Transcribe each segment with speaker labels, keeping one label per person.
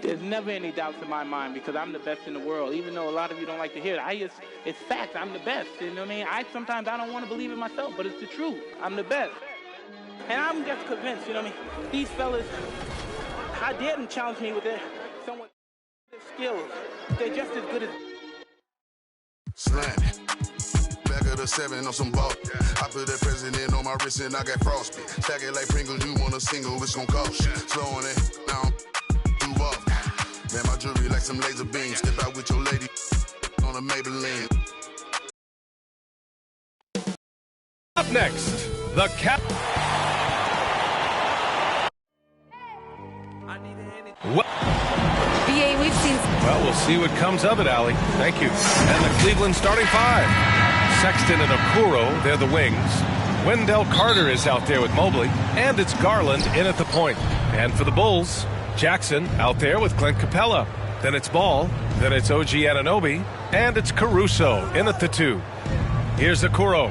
Speaker 1: There's never any doubts in my mind because I'm the best in the world. Even though a lot of you don't like to hear it, it's fact. I'm the best. You know what I mean? Sometimes I don't want to believe it myself, but it's the truth. I'm the best. And I'm just convinced, you know what I mean? These fellas, I dare them challenge me with their skills. They're just as good as...
Speaker 2: Slam. Back of the 7 on some ball. I put that president on my wrist and I got frostbite. Stack it like Pringles, you want a single, it's gon' cost you. Slowing it down, do off. Man, my jewelry like some laser beams. Step out with your lady on a Maybelline.
Speaker 3: Up next, the cap.
Speaker 4: BA, we've seen...
Speaker 3: Well, we'll see what comes of it, Allie. Thank you. And the Cleveland starting five. Sexton and Okoro, they're the wings. Wendell Carter is out there with Mobley. And it's Garland in at the point. And for the Bulls, Jackson out there with Clint Capella. Then it's Ball. Then it's OG Anunoby. And it's Caruso in at the 2. Here's Okoro.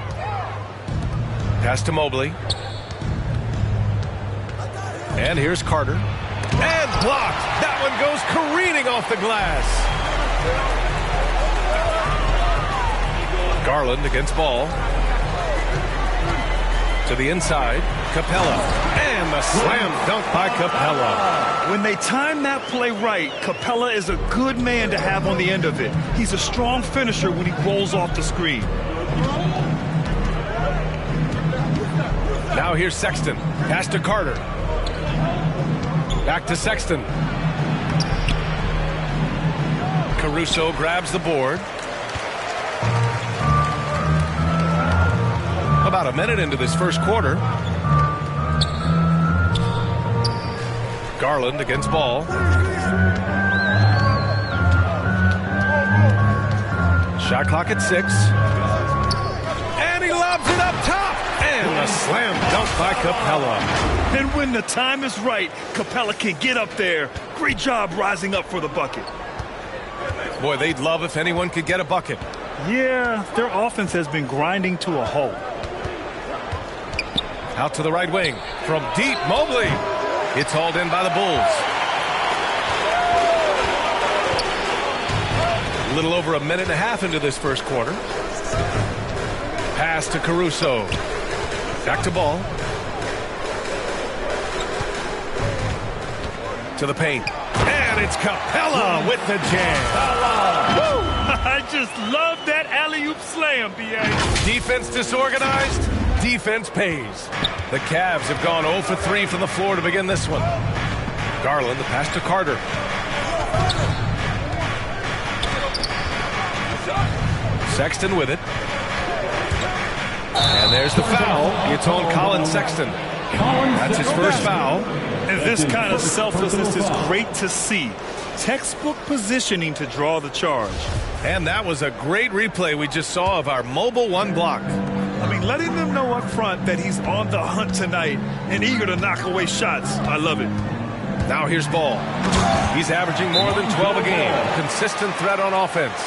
Speaker 3: Pass to Mobley. And here's Carter. And blocked. That one goes careening off the glass. Garland against Ball. To the inside. Capella. And the slam dunk by Capella.
Speaker 5: When they time that play right, Capella is a good man to have on the end of it. He's a strong finisher when he rolls off the screen.
Speaker 3: Now here's Sexton. Pass to Carter. Back to Sexton. Caruso grabs the board. About a minute into this first quarter. Garland against Ball. Shot clock at 6. And he lobs it up top. And a slam dunk by Capella.
Speaker 5: And when the time is right, Capella can get up there. Great job rising up for the bucket.
Speaker 3: Boy, they'd love if anyone could get a bucket.
Speaker 5: Yeah, their offense has been grinding to a halt.
Speaker 3: Out to the right wing. From deep, Mobley. It's hauled in by the Bulls. A little over a minute and a half into this first quarter. Pass to Caruso. Back to Ball. To the paint. And it's Capella with the jam.
Speaker 5: I just love that alley-oop slam, B.A.
Speaker 3: Defense disorganized. Defense pays. The Cavs have gone 0 for 3 from the floor to begin this one. Garland, the pass to Carter. Sexton with it. And there's the foul. It's on Colin Sexton. That's his first foul.
Speaker 5: And this kind of selflessness is great to see. Textbook positioning to draw the charge.
Speaker 3: And that was a great replay we just saw of our mobile one block.
Speaker 5: I mean, letting them know up front that he's on the hunt tonight and eager to knock away shots. I love it.
Speaker 3: Now here's Ball. He's averaging more than 12 a game. Consistent threat on offense.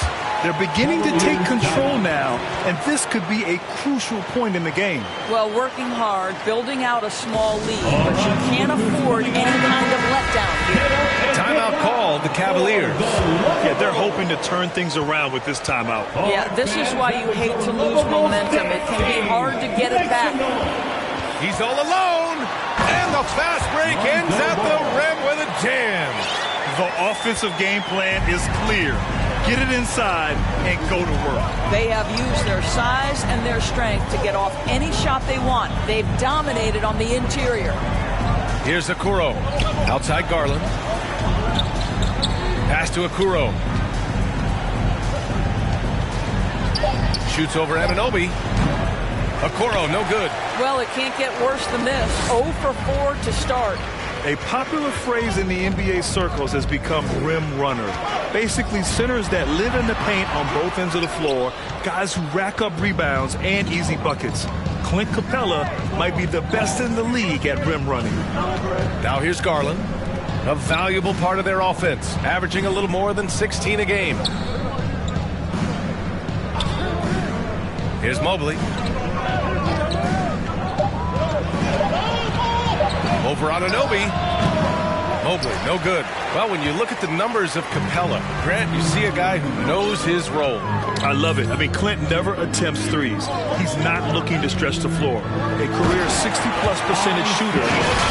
Speaker 5: They're beginning to take control now, and this could be a crucial point in the game.
Speaker 4: Well, working hard, building out a small lead, but you can't afford any kind of letdown here.
Speaker 3: Timeout called the Cavaliers.
Speaker 5: Yeah, they're hoping to turn things around with this timeout.
Speaker 4: Yeah, this is why you hate to lose momentum. It can be hard to get it back.
Speaker 3: He's all alone, and the fast break ends at the rim with a jam.
Speaker 5: The offensive game plan is clear. Get it inside and go to work.
Speaker 4: They have used their size and their strength to get off any shot they want. They've dominated on the interior.
Speaker 3: Here's Okoro. Outside Garland. Pass to Okoro. Shoots over Anunoby. Okoro, no good.
Speaker 4: Well, it can't get worse than this. 0 for 4 to start.
Speaker 5: A popular phrase in the NBA circles has become rim runner. Basically, centers that live in the paint on both ends of the floor, guys who rack up rebounds and easy buckets. Clint Capella might be the best in the league at rim running.
Speaker 3: Now here's Garland, a valuable part of their offense, averaging a little more than 16 a game. Here's Mobley. Over Anunoby. Mobley, no good. Well, when you look at the numbers of Capella, Grant, you see a guy who knows his role.
Speaker 5: I love it. I mean, Clint never attempts threes. He's not looking to stretch the floor. A career 60+% shooter,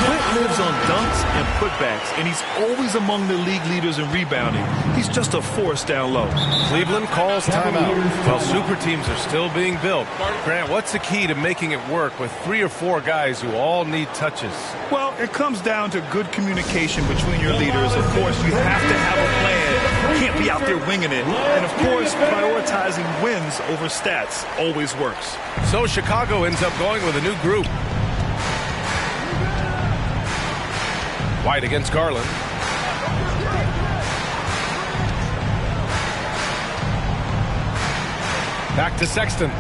Speaker 5: Clint lives on dunks and putbacks, and he's always among the league leaders in rebounding. He's just a force down low.
Speaker 3: Cleveland calls timeout. While super teams are still being built. Grant, what's the key to making it work with 3 or 4 guys who all need touches?
Speaker 5: Well, it comes down to good communication between your leaders. Of course, you have to have a plan. You can't be out there winging it. And, of course, prioritizing wins over stats always works.
Speaker 3: So Chicago ends up going with a new group. White against Garland. Back to Sexton.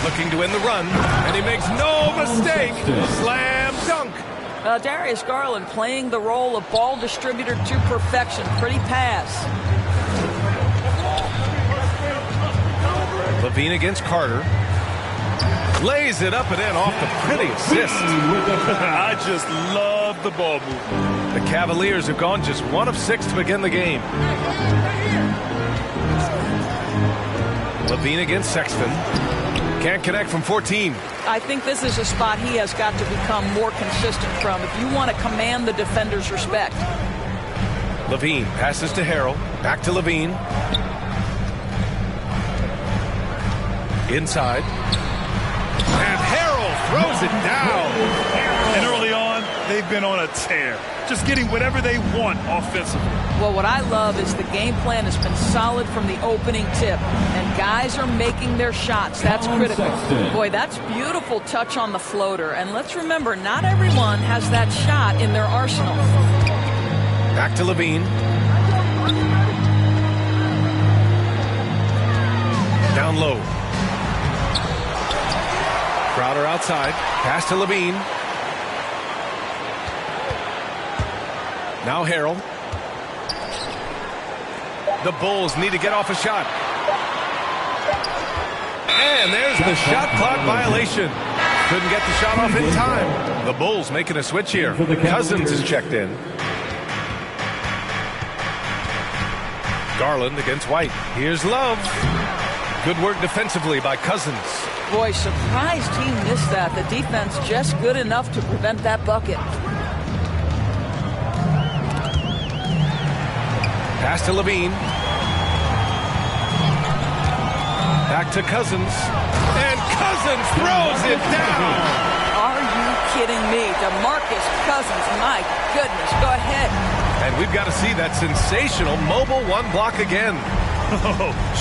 Speaker 3: Looking to win the run, and he makes no mistake. Slam dunk.
Speaker 4: Darius Garland playing the role of ball distributor to perfection. Pretty pass.
Speaker 3: Levine against Carter. Lays it up and in off the pretty assist.
Speaker 5: I just love the ball movement.
Speaker 3: The Cavaliers have gone just 1 of 6 to begin the game. Levine against Sexton. Can't connect from 14.
Speaker 4: I think this is a spot he has got to become more consistent from if you want to command the defender's respect.
Speaker 3: Levine passes to Harrell. Back to Levine. Inside. And Harrell throws it down.
Speaker 5: And early on, they've been on a tear. Just getting whatever they want offensively.
Speaker 4: Well, what I love is the game plan has been solid from the opening tip. And guys are making their shots. That's critical. Boy, that's beautiful touch on the floater. And let's remember, not everyone has that shot in their arsenal.
Speaker 3: Back to Levine. Down low. Crowder outside. Pass to Levine. Now Harrell. The Bulls need to get off a shot. And there's the shot clock violation. Couldn't get the shot off in time. The Bulls making a switch here. Cousins is checked in. Garland against White. Here's Love. Good work defensively by Cousins.
Speaker 4: Boy, surprised he missed that. The defense just good enough to prevent that bucket.
Speaker 3: Pass to Levine. Back to Cousins. And Cousins throws it down.
Speaker 4: Are you kidding me? DeMarcus Cousins, my goodness. Go ahead.
Speaker 3: And we've got to see that sensational mobile 1 block again.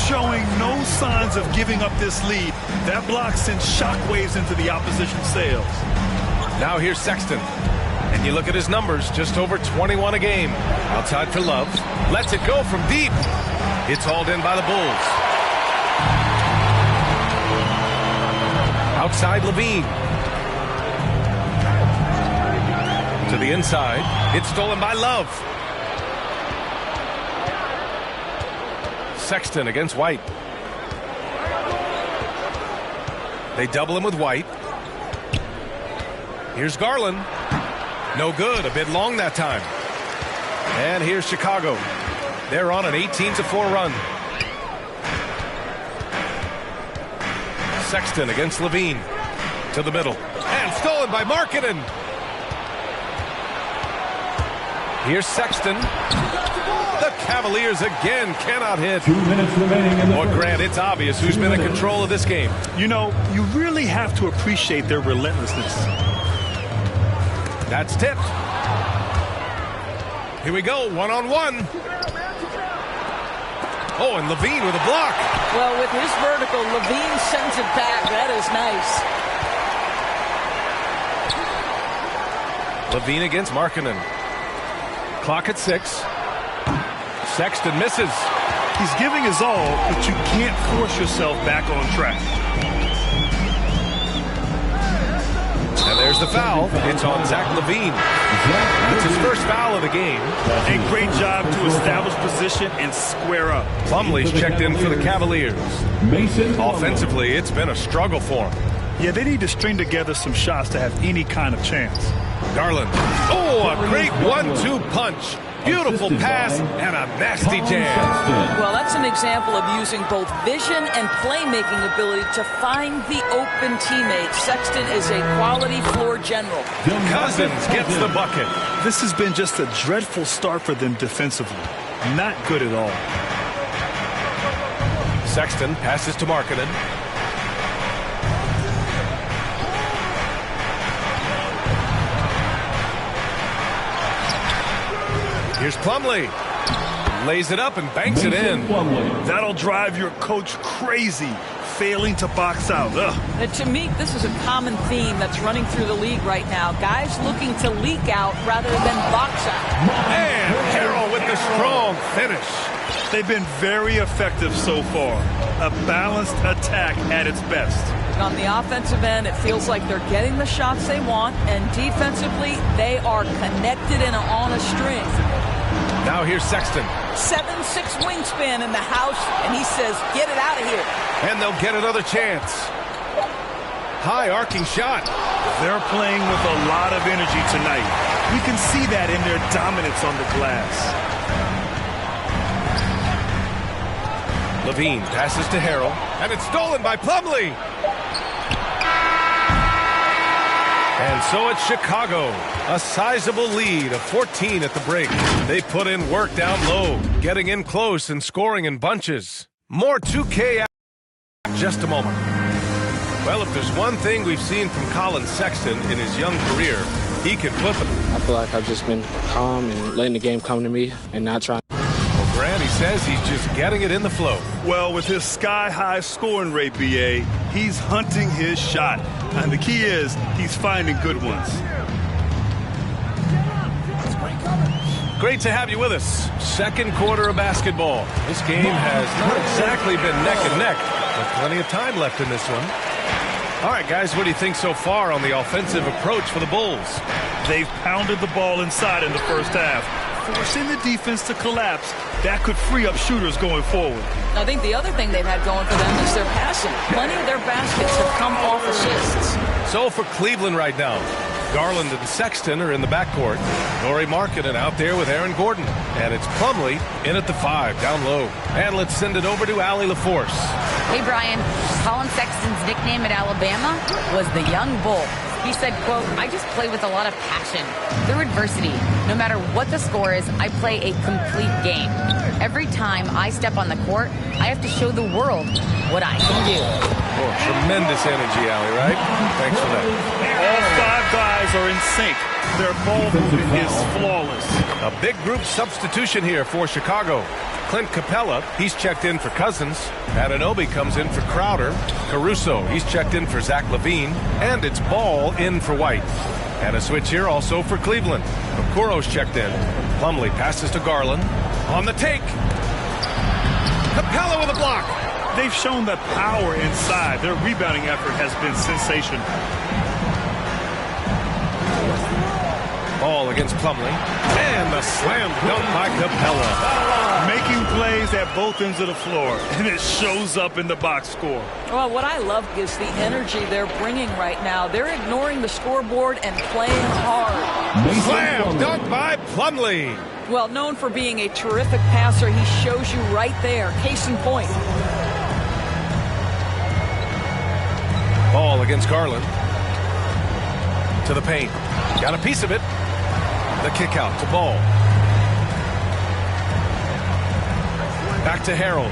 Speaker 5: Showing no signs of giving up this lead. That block sends shockwaves into the opposition sails.
Speaker 3: Now here's Sexton. And you look at his numbers, just over 21 a game. Outside for Love. Lets it go from deep. It's hauled in by the Bulls. Outside Levine. To the inside. It's stolen by Love. Sexton against White. They double him with White. Here's Garland. No good. A bit long that time. And here's Chicago. They're on an 18-4 run. Sexton against Levine. To the middle. And stolen by Markkanen. Here's Sexton. The Cavaliers again cannot hit.
Speaker 6: 2 minutes remaining in the
Speaker 3: Well,
Speaker 6: first.
Speaker 3: Grant, it's obvious who's been in control of this game.
Speaker 5: You know, you really have to appreciate their relentlessness.
Speaker 3: That's tipped. Here we go, 1-on-1. Oh, and Levine with a block.
Speaker 4: Well, with his vertical, Levine sends it back. That is nice.
Speaker 3: Levine against Markkanen. Clock at 6. Sexton misses.
Speaker 5: He's giving his all, but you can't force yourself back on track.
Speaker 3: And there's the foul. It's on Zach Levine. It's his first foul of the game.
Speaker 5: A great job to establish position and square up.
Speaker 3: Plumlee's checked in for the Cavaliers.
Speaker 6: Mason
Speaker 3: Offensively, it's been a struggle for him.
Speaker 5: Yeah, they need to string together some shots to have any kind of chance.
Speaker 3: Garland. Oh, a great 1-2 punch. Beautiful pass and a nasty jam.
Speaker 4: Well, that's an example of using both vision and playmaking ability to find the open teammate. Sexton is a quality floor general.
Speaker 3: Cousins gets the bucket.
Speaker 5: This has been just a dreadful start for them defensively. Not good at all.
Speaker 3: Sexton passes to Markkanen. Here's Plumlee. Lays it up and banks it in.
Speaker 5: That'll drive your coach crazy, failing to box out.
Speaker 4: And to me, this is a common theme that's running through the league right now. Guys looking to leak out rather than box out.
Speaker 3: And Harrell with the strong finish.
Speaker 5: They've been very effective so far. A balanced attack at its best.
Speaker 4: On the offensive end, it feels like they're getting the shots they want, and defensively, they are connected and on a string.
Speaker 3: Now here's Sexton.
Speaker 4: 7'6" wingspan in the house, and he says, get it out of here.
Speaker 3: And they'll get another chance. High arcing shot.
Speaker 5: They're playing with a lot of energy tonight. We can see that in their dominance on the glass.
Speaker 3: Levine passes to Harrell, and it's stolen by Plumlee. And so it's Chicago, a sizable lead of 14 at the break. They put in work down low, getting in close and scoring in bunches. More 2K in just a moment. Well, if there's one thing we've seen from Colin Sexton in his young career, he can flip it.
Speaker 6: I feel like I've just been calm and letting the game come to me and not trying.
Speaker 3: Grant, he says he's just getting it in the flow.
Speaker 5: Well, with his sky-high scoring rate, BA, he's hunting his shot. And the key is he's finding good ones.
Speaker 3: Great to have you with us. Second quarter of basketball. This game has not exactly been neck and neck, but plenty of time left in this one. All right, guys, what do you think so far on the offensive approach for the Bulls?
Speaker 5: They've pounded the ball inside in the first half, forcing the defense to collapse. That could free up shooters going forward.
Speaker 4: I think the other thing they've had going for them is their passing. Plenty of their baskets have come off assists.
Speaker 3: So for Cleveland right now, Garland and Sexton are in the backcourt. Lauri Markkanen out there with Aaron Gordon. And it's Plumlee in at the 5, down low. And let's send it over to Allie LaForce.
Speaker 7: Hey, Brian. Colin Sexton's nickname at Alabama was the Young Bull. He said, quote, I just play with a lot of passion. Through adversity, no matter what the score is, I play a complete game. Every time I step on the court, I have to show the world what I can do.
Speaker 3: Oh, tremendous energy, Allie, right? Thanks for that.
Speaker 5: All 5 guys are in sync. Their ball movement is flawless.
Speaker 3: A big group substitution here for Chicago. Clint Capella, he's checked in for Cousins. Anunoby comes in for Crowder. Caruso, he's checked in for Zach LaVine. And it's Ball in for White. And a switch here also for Cleveland. Okoro's checked in. Plumlee passes to Garland. On the take. Capella with a block.
Speaker 5: They've shown that power inside. Their rebounding effort has been sensational.
Speaker 3: Ball against Plumlee. And the slam dunk by Capella.
Speaker 5: Making plays at both ends of the floor, and it shows up in the box score.
Speaker 4: Well, what I love is the energy they're bringing right now. They're ignoring the scoreboard and playing hard.
Speaker 3: Slam dunk by Plumlee.
Speaker 4: Well, known for being a terrific passer, he shows you right there. Case in point.
Speaker 3: Ball against Garland. To the paint. Got a piece of it. The kick out to Ball. Back to Harrell.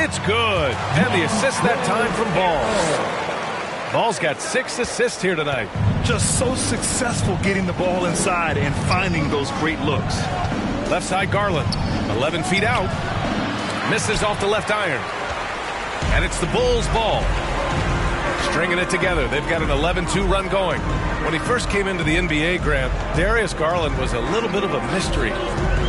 Speaker 3: It's good. And the assist that time from Ball. Ball's got 6 assists here tonight.
Speaker 5: Just so successful getting the ball inside and finding those great looks.
Speaker 3: Left side Garland. 11 feet out. Misses off the left iron. And it's the Bulls' ball. Stringing it together. They've got an 11-2 run going. When he first came into the NBA, Grant, Darius Garland was a little bit of a mystery.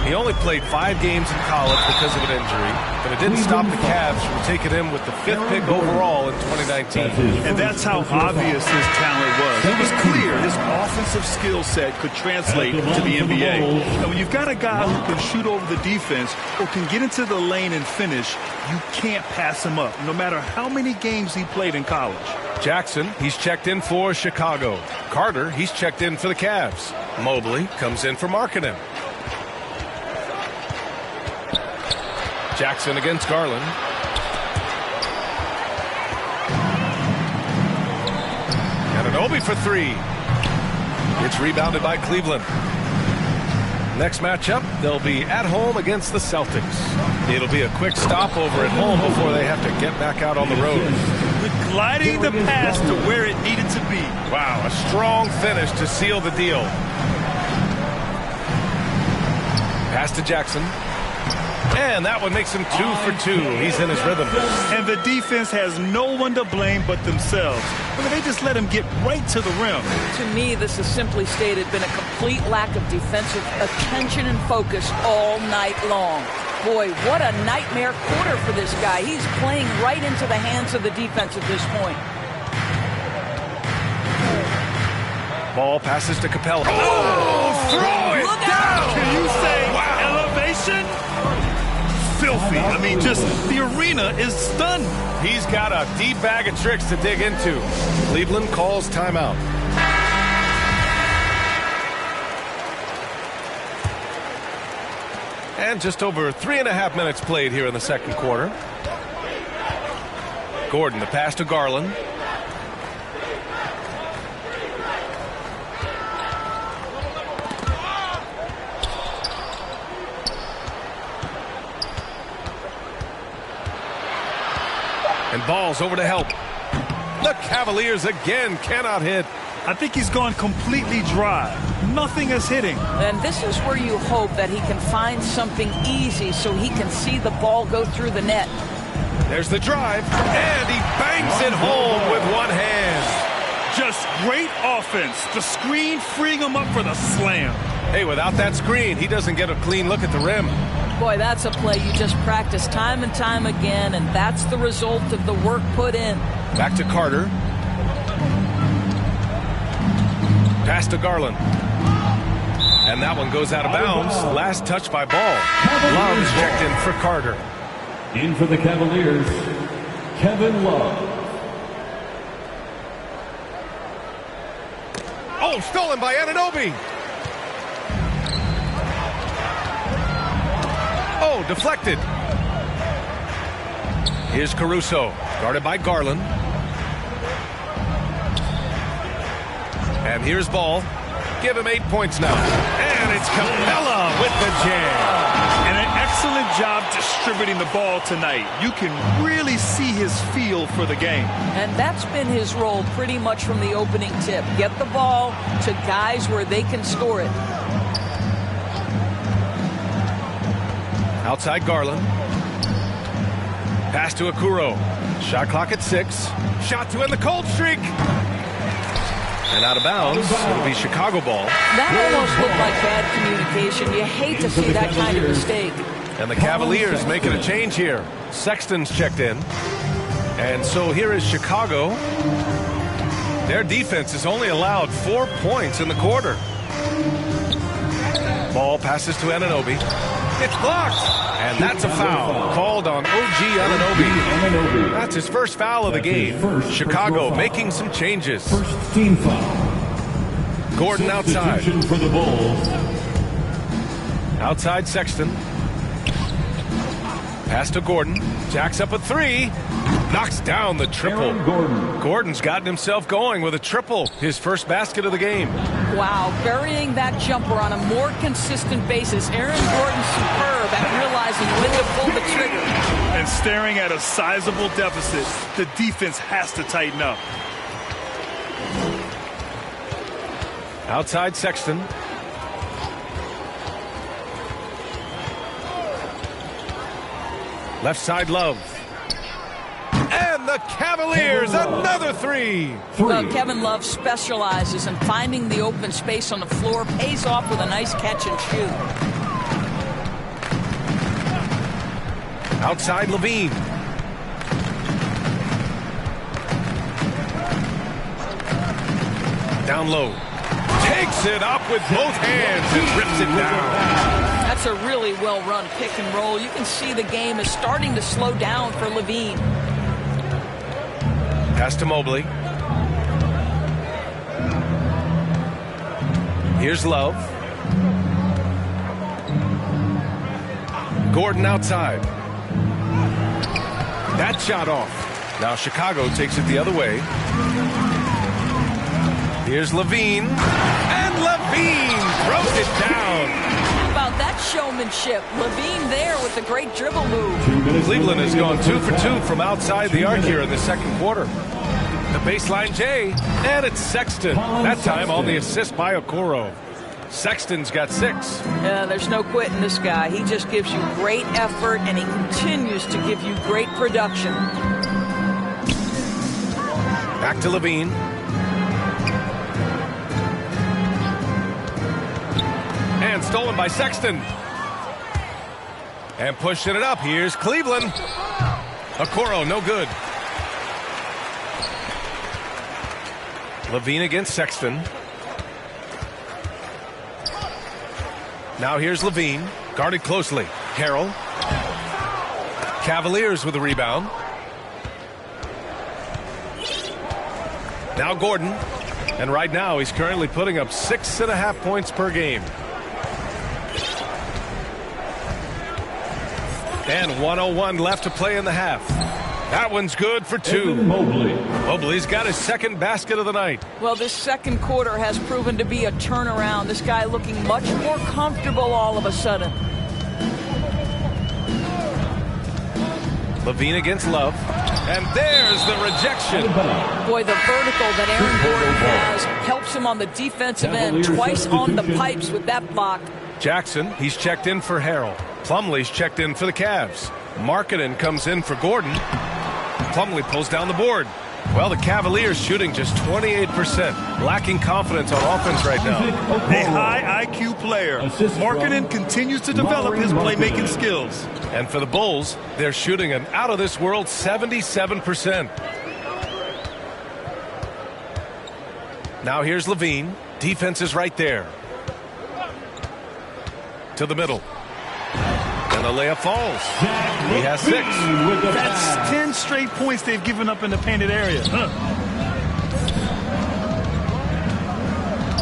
Speaker 3: He only played 5 games in college because of an injury, but it didn't stop the Cavs from taking him with the 5th pick overall in 2019.
Speaker 5: And that's how obvious his talent was. It was clear his offensive skill set could translate to the NBA. And when you've got a guy who can shoot over the defense or can get into the lane and finish, you can't pass him up, no matter how many games he played in college.
Speaker 3: Jackson, he's checked in for Chicago. Carter, he's checked in for the Cavs. Mobley comes in for Markkanen. Jackson against Garland. Anunoby for 3. It's rebounded by Cleveland. Next matchup, they'll be at home against the Celtics. It'll be a quick stopover at home before they have to get back out on the road.
Speaker 5: With gliding the pass to where it needed to be.
Speaker 3: Wow, a strong finish to seal the deal. Pass to Jackson. And that one makes him 2 for 2. He's in his rhythm.
Speaker 5: And the defense has no one to blame but themselves. I mean, they just let him get right to the rim.
Speaker 4: To me, this has simply stated been a complete lack of defensive attention and focus all night long. Boy, what a nightmare quarter for this guy. He's playing right into the hands of the defense at this point.
Speaker 3: Ball passes to Capella. Oh, throw it
Speaker 4: Look
Speaker 3: down!
Speaker 4: out!
Speaker 5: Can you say
Speaker 3: Wow.
Speaker 5: elevation? Filthy. I mean, just the arena is stunned.
Speaker 3: He's got a deep bag of tricks to dig into. Cleveland calls timeout. And just over 3.5 minutes played here in the second quarter. Gordon, the pass to Garland. And Ball's over to help. The Cavaliers again cannot hit.
Speaker 5: I think he's gone completely dry. Nothing is hitting.
Speaker 4: And this is where you hope that he can find something easy so he can see the ball go through the net.
Speaker 3: There's the drive, and he bangs it home with one hand.
Speaker 5: Just great offense. The screen freeing him up for the slam.
Speaker 3: Hey, without that screen, he doesn't get a clean look at the rim.
Speaker 4: Boy, that's a play you just practice time and time again, and that's the result of the work put in.
Speaker 3: Back to Carter. Pass to Garland. And that one goes out of bounds. Last touch by Ball. Love's checked in for Carter.
Speaker 8: In for the Cavaliers, Kevin Love.
Speaker 3: Oh, stolen by Anunoby. Oh, deflected. Here's Caruso, guarded by Garland. And here's Ball. Give him 8 points now. And it's Capella with the jam.
Speaker 5: And an excellent job distributing the ball tonight. You can really see his feel for the game.
Speaker 4: And that's been his role pretty much from the opening tip. Get the ball to guys where they can score it.
Speaker 3: Outside Garland. Pass to Okoro. Shot clock at 6. Shot to end the cold streak. And out of bounds. It'll be Chicago ball.
Speaker 4: That almost looked like bad communication. You hate to see that kind of mistake.
Speaker 3: And the Cavaliers making a change here. Sexton's checked in. And so here is Chicago. Their defense has only allowed 4 points in the quarter. Ball passes to Anunoby. It's blocked. And that's a foul called on OG Anunoby. That's his first foul of the game. Chicago making some changes.
Speaker 8: First team foul.
Speaker 3: Gordon outside.
Speaker 8: For the Bulls.
Speaker 3: Outside Sexton. Pass to Gordon. Jacks up a 3. Knocks down the triple. Gordon's gotten himself going with a triple. His first basket of the game.
Speaker 4: Wow, burying that jumper on a more consistent basis. Aaron Gordon superb at realizing when to pull the trigger.
Speaker 5: And staring at a sizable deficit, the defense has to tighten up.
Speaker 3: Outside Sexton. Left side Love. And the Cavaliers, another 3.
Speaker 4: Well, Kevin Love specializes in finding the open space on the floor, pays off with a nice catch and shoot.
Speaker 3: Outside Levine. Down low. Takes it up with both hands and rips it down.
Speaker 4: That's a really well-run pick and roll. You can see the game is starting to slow down for Levine.
Speaker 3: Pass to Mobley. Here's Love. Gordon outside. That shot off. Now Chicago takes it the other way. Here's Levine. And Levine throws it down.
Speaker 4: How about that showmanship? Levine there with a great dribble move.
Speaker 3: Cleveland has gone 2 for 2 from outside the arc here in the second quarter. The baseline J, and it's Sexton. That time on the assist by Okoro. Sexton's got 6.
Speaker 4: Yeah, there's no quitting this guy. He just gives you great effort, and he continues to give you great production.
Speaker 3: Back to Levine. And stolen by Sexton. And pushing it up. Here's Cleveland. Okoro, no good. Levine against Sexton. Now here's Levine. Guarded closely. Harrell. Cavaliers with a rebound. Now Gordon. And right now he's currently putting up 6.5 points per game. And 1:01 left to play in the half. That one's good for 2. Mobley's got his second basket of the night.
Speaker 4: Well, this second quarter has proven to be a turnaround. This guy looking much more comfortable all of a sudden.
Speaker 3: Levine against Love. And there's the rejection.
Speaker 4: Boy, the vertical that Aaron Gordon has helps him on the defensive end. Twice on the pipes with that block.
Speaker 3: Jackson, he's checked in for Harrell. Plumlee's checked in for the Cavs. Markkanen comes in for Gordon. Plumlee pulls down the board. Well, the Cavaliers shooting just 28%. Lacking confidence on offense right now.
Speaker 5: A high IQ player. Markkanen continues to develop his playmaking skills.
Speaker 3: And for the Bulls, they're shooting an out-of-this-world 77%. Now here's Levine. Defense is right there. To the middle. And the layup falls. He has 6.
Speaker 5: That's 10 straight points they've given up in the painted area.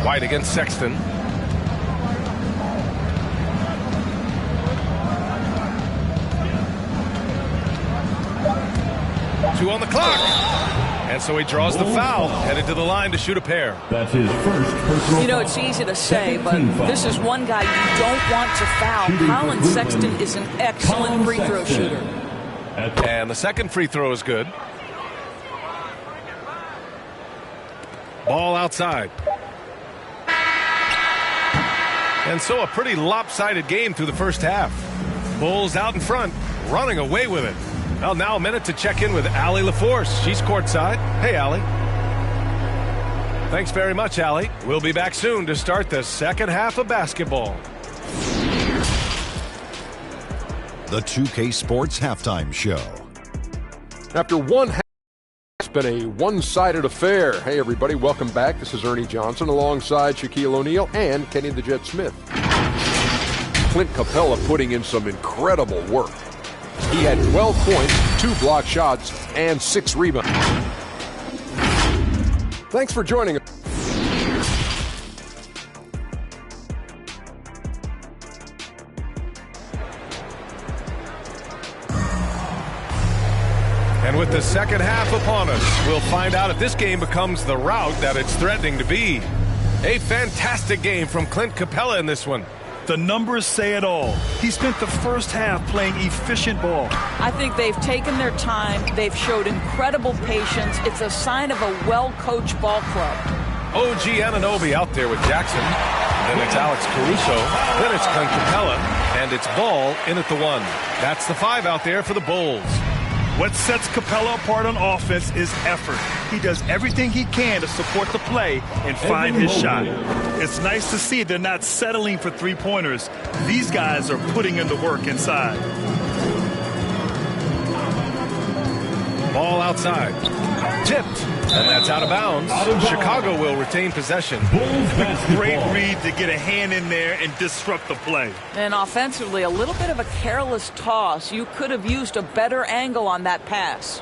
Speaker 3: White against Sexton. Two on the clock. And so he draws the foul, headed to the line to shoot a pair.
Speaker 8: That's his first personal.
Speaker 4: You know, it's easy to say, but this is one guy you don't want to foul. Colin Sexton is an excellent free throw shooter.
Speaker 3: And the second free throw is good. Ball outside. And so a pretty lopsided game through the first half. Bulls out in front, running away with it. Well, now a minute to check in with Allie LaForce. She's courtside. Hey, Allie. Thanks very much, Allie. We'll be back soon to start the second half of basketball.
Speaker 9: The 2K Sports Halftime Show.
Speaker 10: After one half, it's been a one-sided affair. Hey, everybody, welcome back. This is Ernie Johnson alongside Shaquille O'Neal and Kenny the Jet Smith. Clint Capella putting in some incredible work. He had 12 points, 2 blocked shots, and 6 rebounds. Thanks for joining us.
Speaker 3: And with the second half upon us, we'll find out if this game becomes the rout that it's threatening to be. A fantastic game from Clint Capella in this one.
Speaker 5: The numbers say it all. He spent the first half playing efficient ball.
Speaker 4: I think they've taken their time. They've showed incredible patience. It's a sign of a well-coached ball club.
Speaker 3: OG Anunoby out there with Jackson. Then it's Alex Caruso. Then it's Clint Capella. And it's Ball in at the 1. That's the 5 out there for the Bulls.
Speaker 5: What sets Capella apart on offense is effort. He does everything he can to support the play and find his shot. It's nice to see they're not settling for three-pointers. These guys are putting in the work inside.
Speaker 3: Ball outside. Tipped. And that's out of bounds. Chicago will retain possession.
Speaker 5: Great read to get a hand in there and disrupt the play.
Speaker 4: And offensively, a little bit of a careless toss. You could have used a better angle on that pass.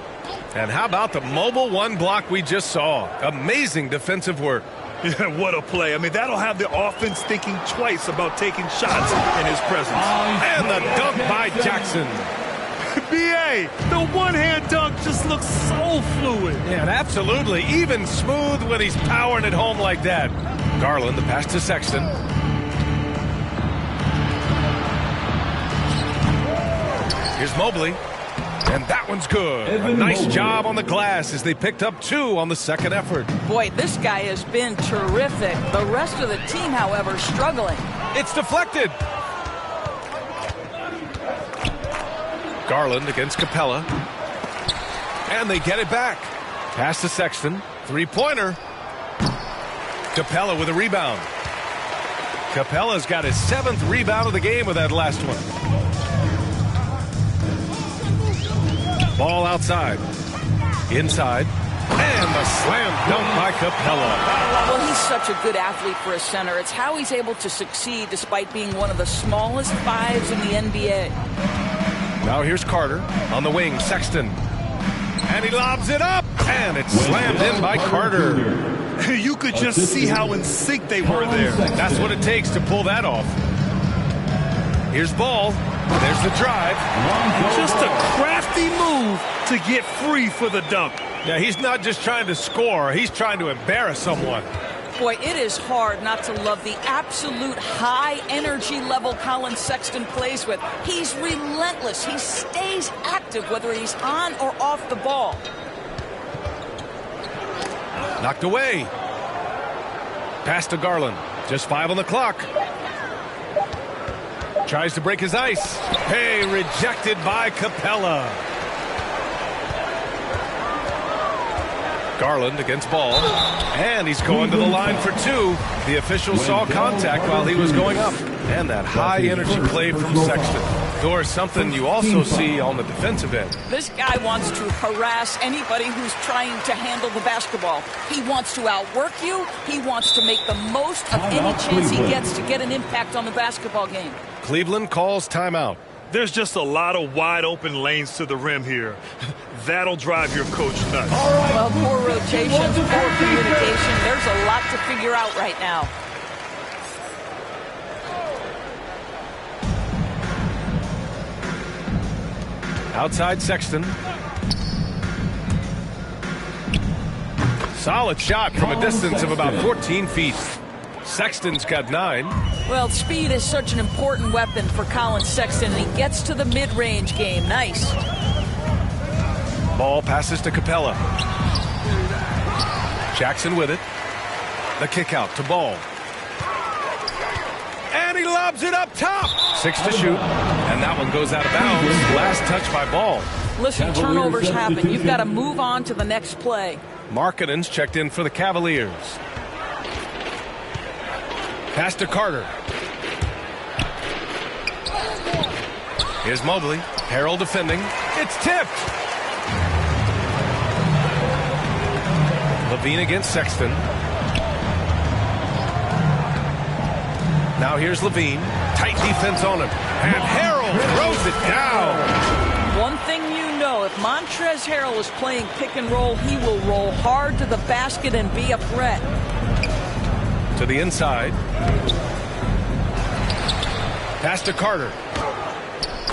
Speaker 3: And how about the mobile one block we just saw? Amazing defensive work.
Speaker 5: Yeah, what a play. I mean, that'll have the offense thinking twice about taking shots in his presence.
Speaker 3: And the dunk by Jackson.
Speaker 5: B.A., the one-hand dunk just looks so fluid.
Speaker 3: Yeah, absolutely. Even smooth when he's powering it home like that. Garland, the pass to Sexton. Here's Mobley. And that one's good. A nice job on the glass as they picked up 2 on the second effort.
Speaker 4: Boy, this guy has been terrific. The rest of the team, however, struggling.
Speaker 3: It's deflected. Garland against Capella. And they get it back. Pass to Sexton. Three-pointer. Capella with a rebound. Capella's got his 7th rebound of the game with that last one. Ball outside. Inside. And the slam dunk by Capella.
Speaker 4: Well, he's such a good athlete for a center. It's how he's able to succeed despite being one of the smallest 5s in the NBA.
Speaker 3: Now here's Carter on the wing. Sexton. And he lobs it up. And it's slammed in by Carter.
Speaker 5: You could just see how in sync they were there.
Speaker 3: That's what it takes to pull that off. Here's Ball. There's the drive.
Speaker 5: Just a crafty move to get free for the dunk.
Speaker 3: Yeah, he's not just trying to score. He's trying to embarrass someone.
Speaker 4: Boy, it is hard not to love the absolute high energy level Colin Sexton plays with. He's relentless. He stays active whether he's on or off the ball.
Speaker 3: Knocked away. Pass to Garland. Just 5 on the clock. Tries to break his ice. Hey, rejected by Capella. Garland against Ball. And he's going to the line for 2. The official saw contact while he was going up. And that high energy play from Sexton. Or something you also see on the defensive end.
Speaker 4: This guy wants to harass anybody who's trying to handle the basketball. He wants to outwork you. He wants to make the most of any chance he gets to get an impact on the basketball game.
Speaker 3: Cleveland calls timeout.
Speaker 5: There's just a lot of wide open lanes to the rim here. That'll drive your coach nuts.
Speaker 4: Well, poor rotations, poor communication. There's a lot to figure out right now.
Speaker 3: Outside Sexton. Solid shot from a distance of about 14 feet. Sexton's got 9.
Speaker 4: Well, speed is such an important weapon for Colin Sexton. He gets to the mid-range game. Nice.
Speaker 3: Ball passes to Capella. Jackson with it. The kick out to Ball. And he lobs it up top. 6 to shoot. And that one goes out of bounds. Last touch by Ball.
Speaker 4: Listen, turnovers happen. You've got to move on to the next play.
Speaker 3: Markkanen's checked in for the Cavaliers. Pass to Carter. Here's Mobley. Harrell defending. It's tipped. Levine against Sexton. Now here's Levine. Tight defense on him. And Harrell throws it down.
Speaker 4: One thing you know, if Montrezl Harrell is playing pick and roll, he will roll hard to the basket and be a threat.
Speaker 3: To the inside. Pass to Carter.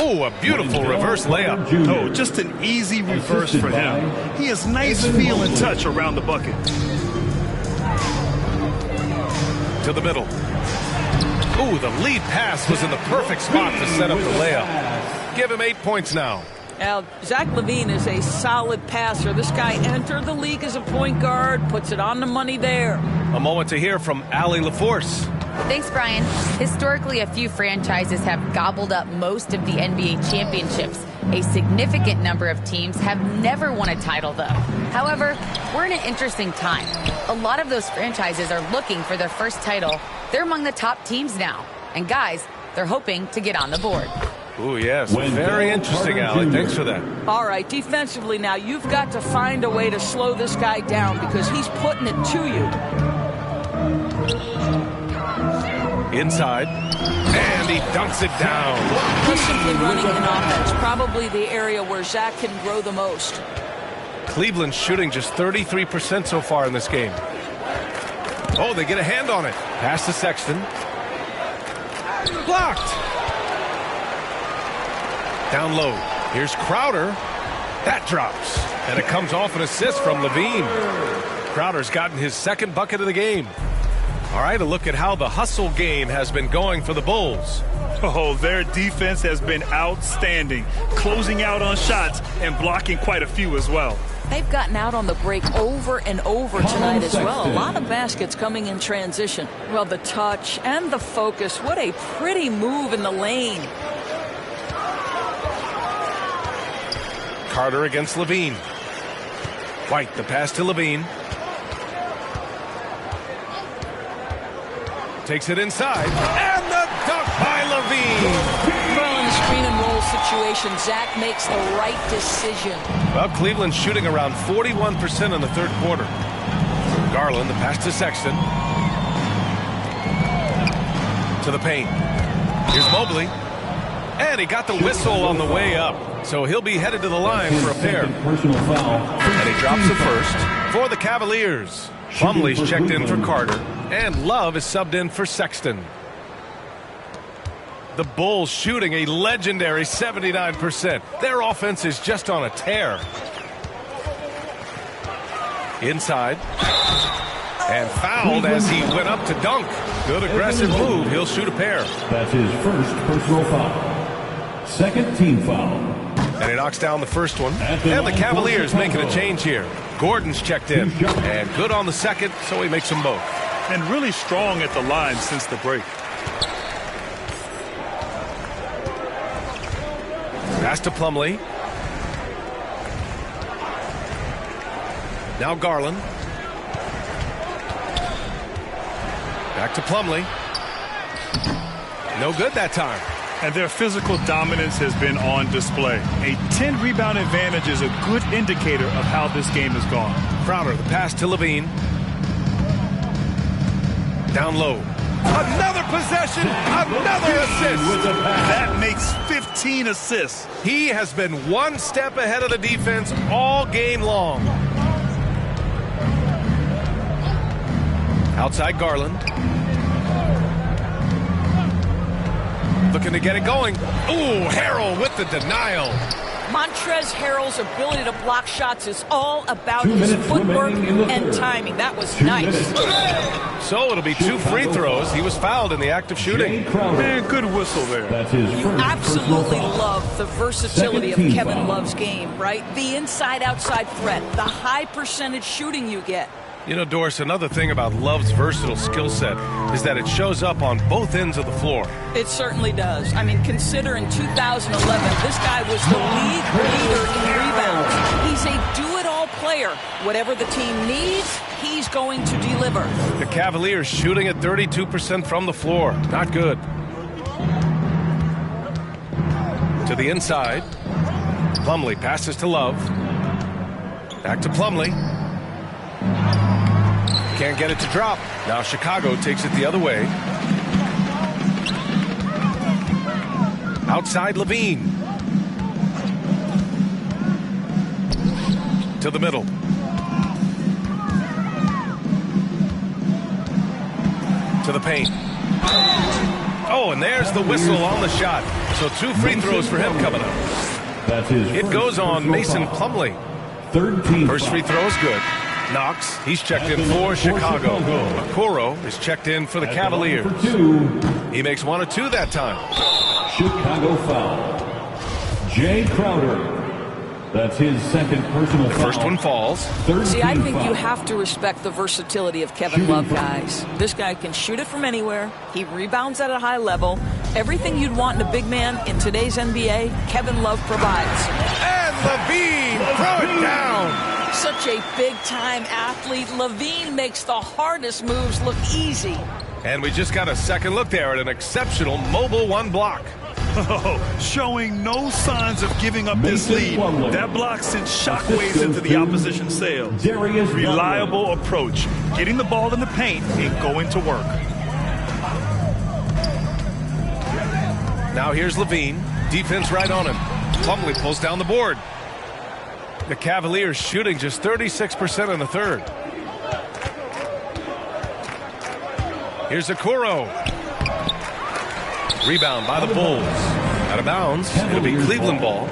Speaker 3: Oh, a beautiful reverse layup.
Speaker 5: Oh, just an easy reverse for him. He has nice feel and touch around the bucket.
Speaker 3: To the middle. Oh, the lead pass was in the perfect spot to set up the layup. Give him 8 points now.
Speaker 4: Now, Zach LaVine is a solid passer. This guy entered the league as a point guard, puts it on the money there.
Speaker 3: A moment to hear from Allie LaForce.
Speaker 7: Thanks, Brian. Historically, a few franchises have gobbled up most of the NBA championships. A significant number of teams have never won a title, though. However, we're in an interesting time. A lot of those franchises are looking for their first title. They're among the top teams now. And guys, they're hoping to get on the board.
Speaker 3: Ooh, yes. Very interesting, Alec. Thanks for that.
Speaker 4: All right, defensively now, you've got to find a way to slow this guy down because he's putting it to you.
Speaker 3: Inside. And he dunks it down.
Speaker 4: Just simply running an offense, probably the area where Zach can grow the most.
Speaker 3: Cleveland's shooting just 33% so far in this game. Oh, they get a hand on it. Pass to Sexton. Blocked. Down low. Here's Crowder. That drops. And it comes off an assist from Levine. Crowder's gotten his second bucket of the game. All right, a look at how the hustle game has been going for the Bulls.
Speaker 5: Oh, their defense has been outstanding, closing out on shots and blocking quite a few as well.
Speaker 4: They've gotten out on the break over and over tonight as well. A lot of baskets coming in transition. Well, the touch and the focus. What a pretty move in the lane.
Speaker 3: Carter against Levine. White, the pass to Levine. Takes it inside. And the dunk by Levine.
Speaker 4: Well, in the screen and roll situation, Zach makes the right decision.
Speaker 3: Well, Cleveland's shooting around 41% in the third quarter. Garland, the pass to Sexton. To the paint. Here's Mobley. And he got the whistle on the way up. So he'll be headed to the line for a pair. And he drops the first for the Cavaliers. Plumlee's checked in for Carter. And Love is subbed in for Sexton. The Bulls shooting a legendary 79%. Their offense is just on a tear. Inside. And fouled as he went up to dunk. Good aggressive move. He'll shoot a pair.
Speaker 8: That's his first personal foul. Second team foul.
Speaker 3: And he knocks down the first one. And the Cavaliers making a change here. Gordon's checked in. And good on the second, so he makes them both.
Speaker 5: And really strong at the line since the break.
Speaker 3: Pass to Plumlee. Now Garland. Back to Plumlee. No good that time.
Speaker 5: And their physical dominance has been on display. A 10-rebound advantage is a good indicator of how this game has gone.
Speaker 3: Crowder, the pass to Levine. Down low. Another possession, another assist.
Speaker 5: That makes 15 assists.
Speaker 3: He has been one step ahead of the defense all game long. Outside Garland. Looking to get it going. Ooh, Harrell with the denial.
Speaker 4: Montrezl Harrell's ability to block shots is all about his footwork and timing. That was nice.
Speaker 3: So it'll be 2 free throws. He was fouled in the act of shooting.
Speaker 5: Man, good whistle there.
Speaker 4: You absolutely love the versatility of Kevin Love's game, right? The inside-outside threat, the high percentage shooting you get.
Speaker 3: You know, Doris, another thing about Love's versatile skill set is that it shows up on both ends of the floor.
Speaker 4: It certainly does. I mean, consider in 2011, this guy was the league leader in rebounds. He's a do-it-all player. Whatever the team needs, he's going to deliver.
Speaker 3: The Cavaliers shooting at 32% from the floor. Not good. To the inside. Plumlee passes to Love. Back to Plumlee. Can't get it to drop. Now Chicago takes it the other way. Outside Levine. To the middle. To the paint. Oh, and there's the whistle on the shot. So 2 free throws for him coming up.
Speaker 8: That's his
Speaker 3: It goes on Mason Plumlee.
Speaker 8: Third team
Speaker 3: First free throw is good. Knox, he's checked in for Chicago. Okoro is checked in for the Cavaliers. He makes 1 or 2 that time.
Speaker 8: Chicago foul. Jay Crowder. That's his second personal foul.
Speaker 3: The first one falls.
Speaker 4: See, I think you have to respect the versatility of Kevin Love, guys. This guy can shoot it from anywhere. He rebounds at a high level. Everything you'd want in a big man in today's NBA, Kevin Love provides.
Speaker 3: And Levine, throw it down.
Speaker 4: Such a big-time athlete. Levine makes the hardest moves look easy.
Speaker 3: And we just got a second look there at an exceptional mobile 1 block.
Speaker 5: Oh, showing no signs of giving up this lead. That block sent shockwaves into the opposition sails. Reliable approach, getting the ball in the paint and going to work.
Speaker 3: Now here's Levine. Defense right on him. Plumlee pulls down the board. The Cavaliers shooting just 36% in the third. Here's Okoro. Rebound by the Bulls. Out of bounds. It'll be Cleveland ball.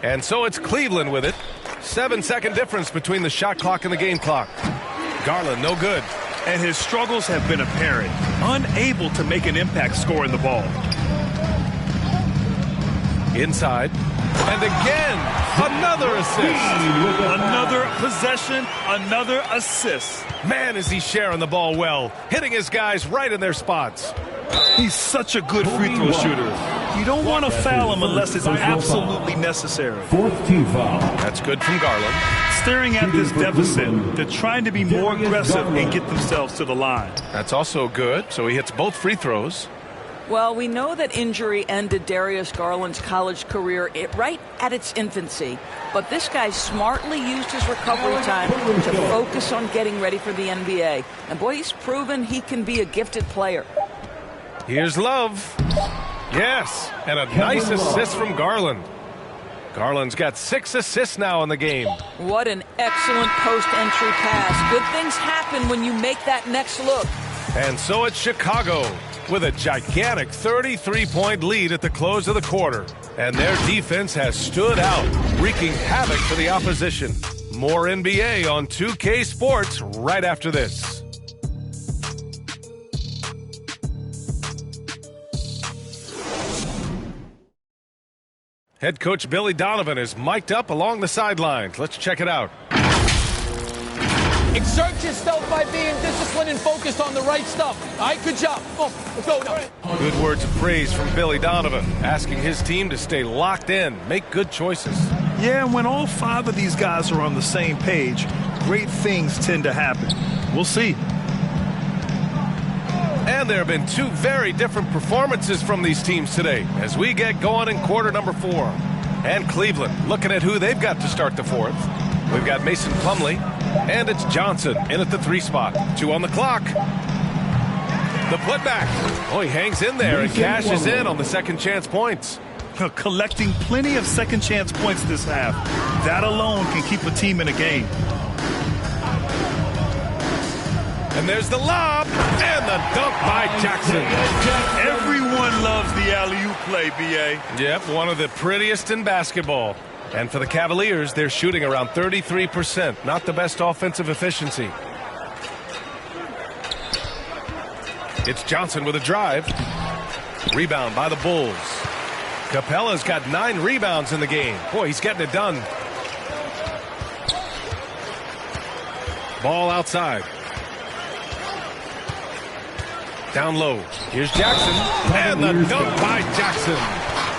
Speaker 3: And so it's Cleveland with it. 7-second difference between the shot clock and the game clock. Garland, no good.
Speaker 5: And his struggles have been apparent. Unable to make an impact scoring the ball.
Speaker 3: Inside. And again, another assist.
Speaker 5: Another possession, another assist.
Speaker 3: Man, is he sharing the ball well. Hitting his guys right in their spots.
Speaker 5: He's such a good free throw shooter. You don't want to foul him unless it's absolutely necessary.
Speaker 8: Fourth team foul.
Speaker 3: That's good from Garland.
Speaker 5: Staring at this deficit, they're trying to be more aggressive and get themselves to the line.
Speaker 3: That's also good, so he hits both free throws.
Speaker 4: Well, we know that injury ended Darius Garland's college career right at its infancy. But this guy smartly used his recovery time to focus on getting ready for the NBA. And boy, he's proven he can be a gifted player.
Speaker 3: Here's Love. Yes, and a nice assist from Garland. Garland's got 6 assists now in the game.
Speaker 4: What an excellent post-entry pass. Good things happen when you make that next look.
Speaker 3: And so it's Chicago with a gigantic 33-point lead at the close of the quarter. And their defense has stood out, wreaking havoc for the opposition. More NBA on 2K Sports right after this. Head coach Billy Donovan is mic'd up along the sidelines. Let's check it out.
Speaker 11: Exert yourself by being disciplined and focused on the right stuff. All right, good job. Oh, let's go now.
Speaker 3: Good words of praise from Billy Donovan, asking his team to stay locked in, make good choices.
Speaker 5: Yeah, and when all 5 of these guys are on the same page, great things tend to happen. We'll see.
Speaker 3: And there have been 2 very different performances from these teams today as we get going in quarter number 4. And Cleveland looking at who they've got to start the 4th. We've got Mason Plumlee, and it's Johnson in at the 3 spot. 2 on the clock. The putback. Oh, he hangs in there and cashes in on the second chance points.
Speaker 5: Collecting plenty of second chance points this half. That alone can keep a team in a game.
Speaker 3: And there's the lob and the dunk by Jackson.
Speaker 5: Everyone loves the alley-oop play, B.A.
Speaker 3: Yep, one of the prettiest in basketball. And for the Cavaliers, they're shooting around 33%. Not the best offensive efficiency. It's Johnson with a drive. Rebound by the Bulls. Capella's got 9 rebounds in the game. Boy, he's getting it done. Ball outside. Down low. Here's Jackson. And the dunk by Jackson.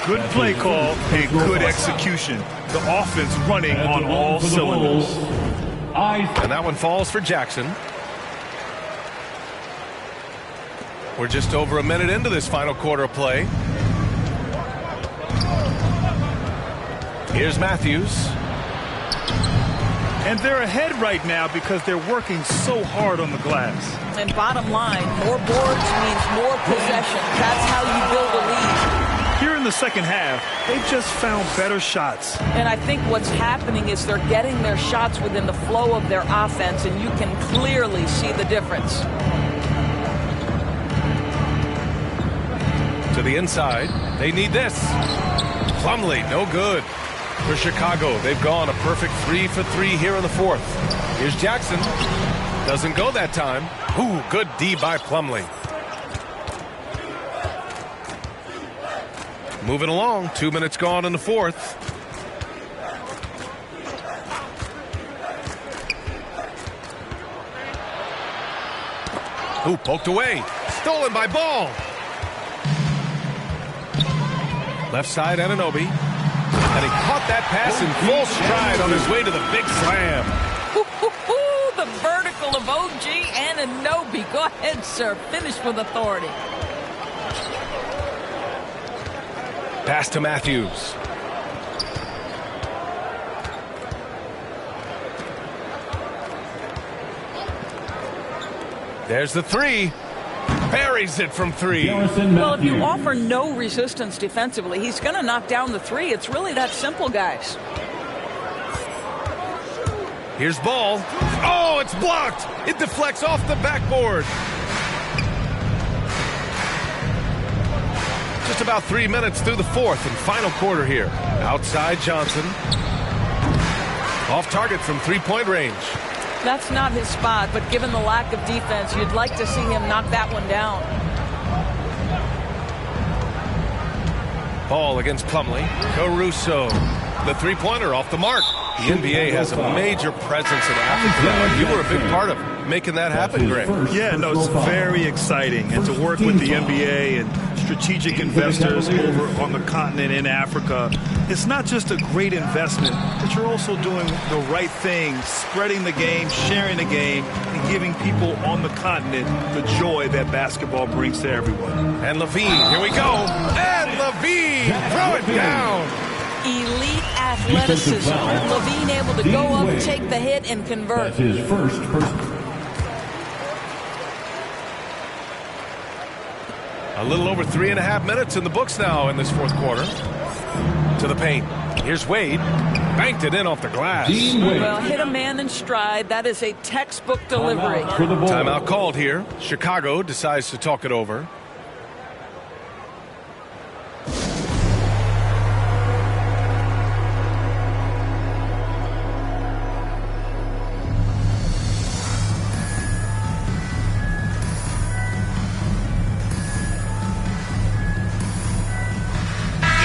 Speaker 5: Good play call and good execution. The offense running on all cylinders.
Speaker 3: And that one falls for Jackson. We're just over a minute into this final quarter of play. Here's Matthews.
Speaker 5: And they're ahead right now because they're working so hard on the glass.
Speaker 4: And bottom line, more boards means more possession. That's how you build a lead.
Speaker 5: Here in the second half, they've just found better shots.
Speaker 4: And I think what's happening is they're getting their shots within the flow of their offense, and you can clearly see the difference.
Speaker 3: To the inside. They need this. Plumlee, no good. For Chicago, they've gone a perfect 3 for 3 here in the 4th. Here's Jackson. Doesn't go that time. Ooh, good D by Plumlee. Moving along, 2 minutes gone in the 4th. Ooh, poked away. Stolen by Ball. Left side, Anunoby. And he caught that pass in full stride on his way to the big slam.
Speaker 4: The vertical circle of OG Anunoby. Go ahead, sir. Finish with authority.
Speaker 3: Pass to Matthews. There's the three. Buries it from three.
Speaker 4: Well, if you offer no resistance defensively, he's going to knock down the three. It's really that simple, guys.
Speaker 3: Here's ball. Oh, it's blocked. It deflects off the backboard. Just about 3 minutes through the fourth and final quarter here. Outside Johnson. Off target from three-point range.
Speaker 4: That's not his spot, but given the lack of defense, you'd like to see him knock that one down.
Speaker 3: Ball against Plumlee. Caruso. The three-pointer off the mark. The NBA has a major presence in Africa now. You were a big part of making that happen, Greg.
Speaker 5: Yeah, no, it's very exciting. And to work with the NBA and strategic investors over on the continent in Africa, it's not just a great investment, but you're also doing the right thing, spreading the game, sharing the game, and giving people on the continent the joy that basketball brings to everyone.
Speaker 3: And LaVine, here we go. And LaVine, throw it down.
Speaker 4: Elite athleticism. LaVine able to go up, take the hit, and convert.
Speaker 8: That's his first person.
Speaker 3: A little over 3.5 minutes in the books now in this fourth quarter. To the paint. Here's Wade. Banked it in off the glass.
Speaker 4: Well, hit a man in stride. That is a textbook delivery.
Speaker 3: Timeout called here. Chicago decides to talk it over.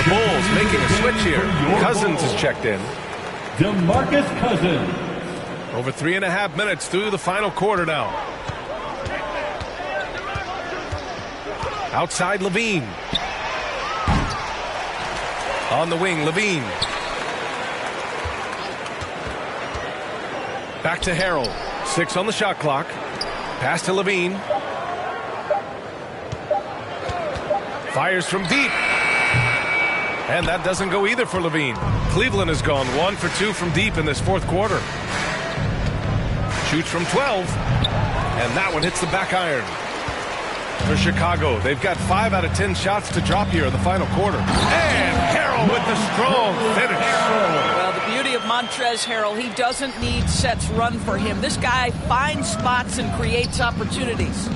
Speaker 3: Bulls making a switch here. Cousins is checked in.
Speaker 8: DeMarcus Cousins.
Speaker 3: Over 3.5 minutes through the final quarter now. Outside LaVine. On the wing, LaVine. Back to Harrell. 6 on the shot clock. Pass to LaVine. Fires from deep. And that doesn't go either for LaVine. Cleveland has gone 1 for 2 from deep in this fourth quarter. Shoots from 12. And that one hits the back iron. For Chicago, they've got 5 out of 10 shots to drop here in the final quarter. And Harrell with the strong finish.
Speaker 4: Well, the beauty of Montrezl Harrell, he doesn't need sets run for him. This guy finds spots and creates opportunities.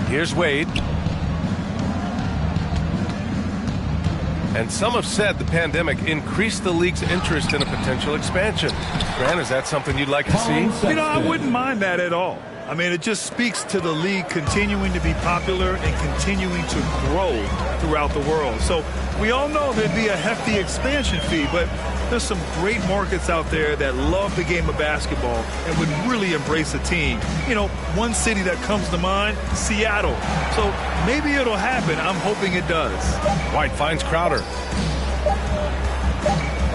Speaker 3: Here's Wade. And some have said the pandemic increased the league's interest in a potential expansion. Grant, is that something you'd like to see?
Speaker 5: You know, I wouldn't mind that at all. I mean, it just speaks to the league continuing to be popular and continuing to grow throughout the world. So we all know there'd be a hefty expansion fee, but there's some great markets out there that love the game of basketball and would really embrace a team. You know, one city that comes to mind, Seattle. So maybe it'll happen. I'm hoping it does.
Speaker 3: White finds Crowder.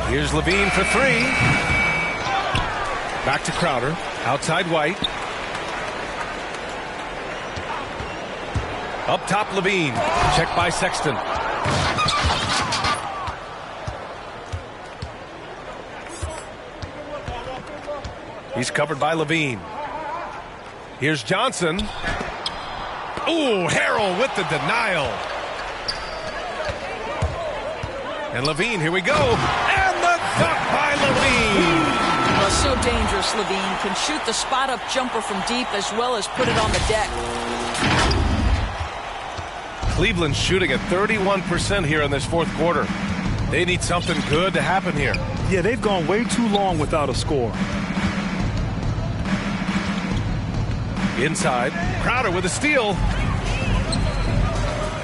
Speaker 3: Here's LaVine for 3. Back to Crowder. Outside White. Up top, LaVine. Checked by Sexton. He's covered by LaVine. Here's Johnson. Ooh, Harrell with the denial. And LaVine, here we go. And the dunk by LaVine.
Speaker 4: Well, so dangerous, LaVine. Can shoot the spot-up jumper from deep as well as put it on the deck.
Speaker 3: Cleveland's shooting at 31% here in this fourth quarter. They need something good to happen here.
Speaker 5: Yeah, they've gone way too long without a score.
Speaker 3: Inside, Crowder with a steal.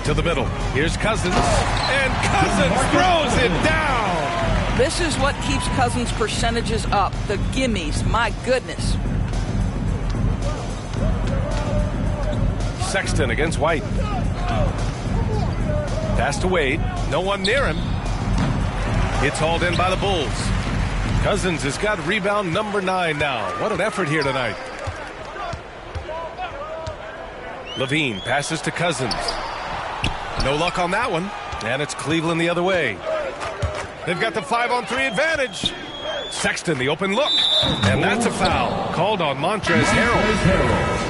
Speaker 3: To the middle. Here's Cousins. And Cousins throws it down.
Speaker 4: This is what keeps Cousins' percentages up. The gimmies, my goodness.
Speaker 3: Sexton against White. Pass to Wade. No one near him. It's hauled in by the Bulls. Cousins has got rebound number 9 now. What an effort here tonight. Levine passes to Cousins. No luck on that one. And it's Cleveland the other way. They've got the 5-on-3 advantage. Sexton, the open look. And that's a foul called on Montrezl Harrell.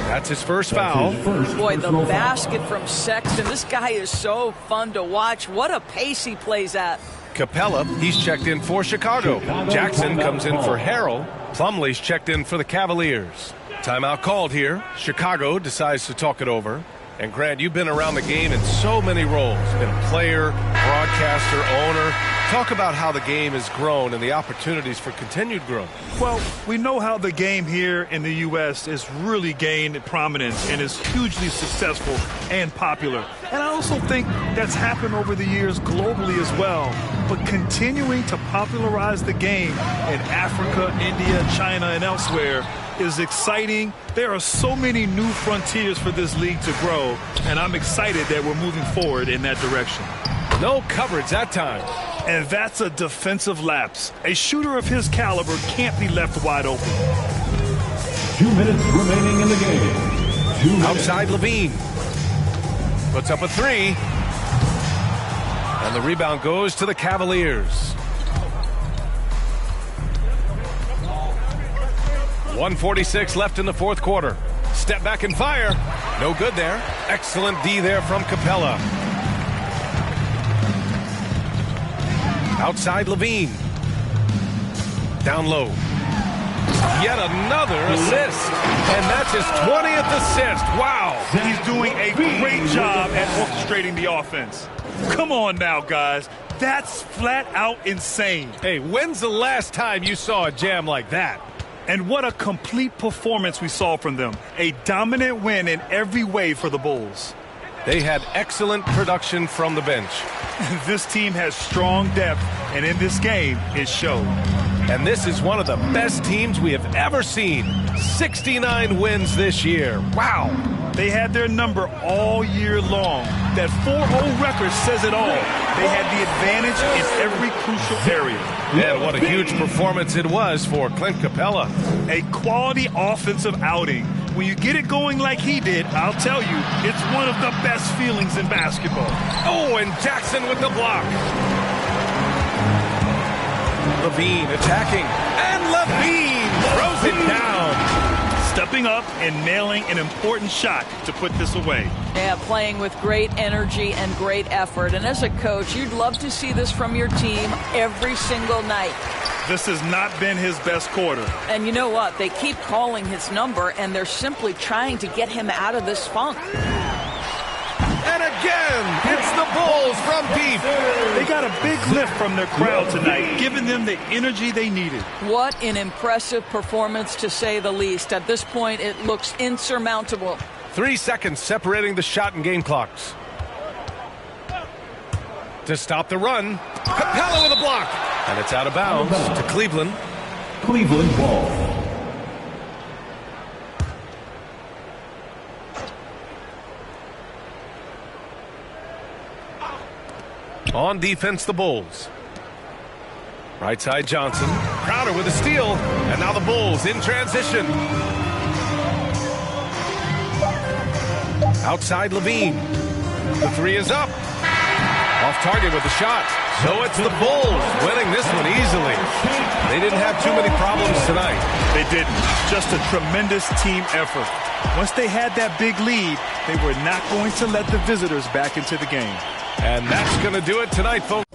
Speaker 3: That's his first foul.
Speaker 4: Boy, the basket from Sexton. This guy is so fun to watch. What a pace he plays at.
Speaker 3: Capella, he's checked in for Chicago. Jackson comes in for Harrell. Plumlee's checked in for the Cavaliers. Timeout called here. Chicago decides to talk it over. And Grant, you've been around the game in so many roles. Been a player, broadcaster, owner. Talk about how the game has grown and the opportunities for continued growth.
Speaker 5: Well, we know how the game here in the U.S. has really gained prominence and is hugely successful and popular. And I also think that's happened over the years globally as well. But continuing to popularize the game in Africa, India, China, and elsewhere is exciting. There are so many new frontiers for this league to grow, and I'm excited that we're moving forward in that direction.
Speaker 3: No coverage that time.
Speaker 5: And that's a defensive lapse. A shooter of his caliber can't be left wide open.
Speaker 8: 2 minutes remaining in the game. 2 minutes.
Speaker 3: Outside Levine. Puts up a 3. And the rebound goes to the Cavaliers. 1:46 left in the fourth quarter. Step back and fire. No good there. Excellent D there from Capella. Outside Levine. Down low. Yet another assist. And that's his 20th assist. Wow.
Speaker 5: He's doing a great job at orchestrating the offense. Come on now, guys. That's flat out insane.
Speaker 3: Hey, when's the last time you saw a jam like that?
Speaker 5: And what a complete performance we saw from them. A dominant win in every way for the Bulls.
Speaker 3: They had excellent production from the bench.
Speaker 5: This team has strong depth, and in this game, it showed.
Speaker 3: And this is one of the best teams we have ever seen. 69 wins this year. Wow.
Speaker 5: They had their number all year long. That 4-0 record says it all. They had the advantage in every crucial area.
Speaker 3: And what a huge performance it was for Clint Capella.
Speaker 5: A quality offensive outing. When you get it going like he did, I'll tell you, it's one of the best feelings in basketball.
Speaker 3: Oh, and Jackson with the block. Levine attacking. And Levine throws it down.
Speaker 5: Stepping up and nailing an important shot to put this away.
Speaker 4: Yeah, playing with great energy and great effort. And as a coach, you'd love to see this from your team every single night.
Speaker 5: This has not been his best quarter.
Speaker 4: And you know what? They keep calling his number, and they're simply trying to get him out of this funk.
Speaker 3: And again, it's the Bulls from deep.
Speaker 5: They got a big lift from their crowd tonight, giving them the energy they needed.
Speaker 4: What an impressive performance, to say the least. At this point, it looks insurmountable.
Speaker 3: 3 seconds separating the shot and game clocks. To stop the run, Capella with a block. And it's out of bounds to Cleveland.
Speaker 8: Cleveland ball.
Speaker 3: On defense, the Bulls. Right side, Johnson. Crowder with a steal. And now the Bulls in transition. Outside, Levine. The 3 is up. Off target with the shot. So it's the Bulls winning this one easily. They didn't have too many problems tonight.
Speaker 5: They didn't. Just a tremendous team effort. Once they had that big lead, they were not going to let the visitors back into the game.
Speaker 3: And that's going to do it tonight, folks.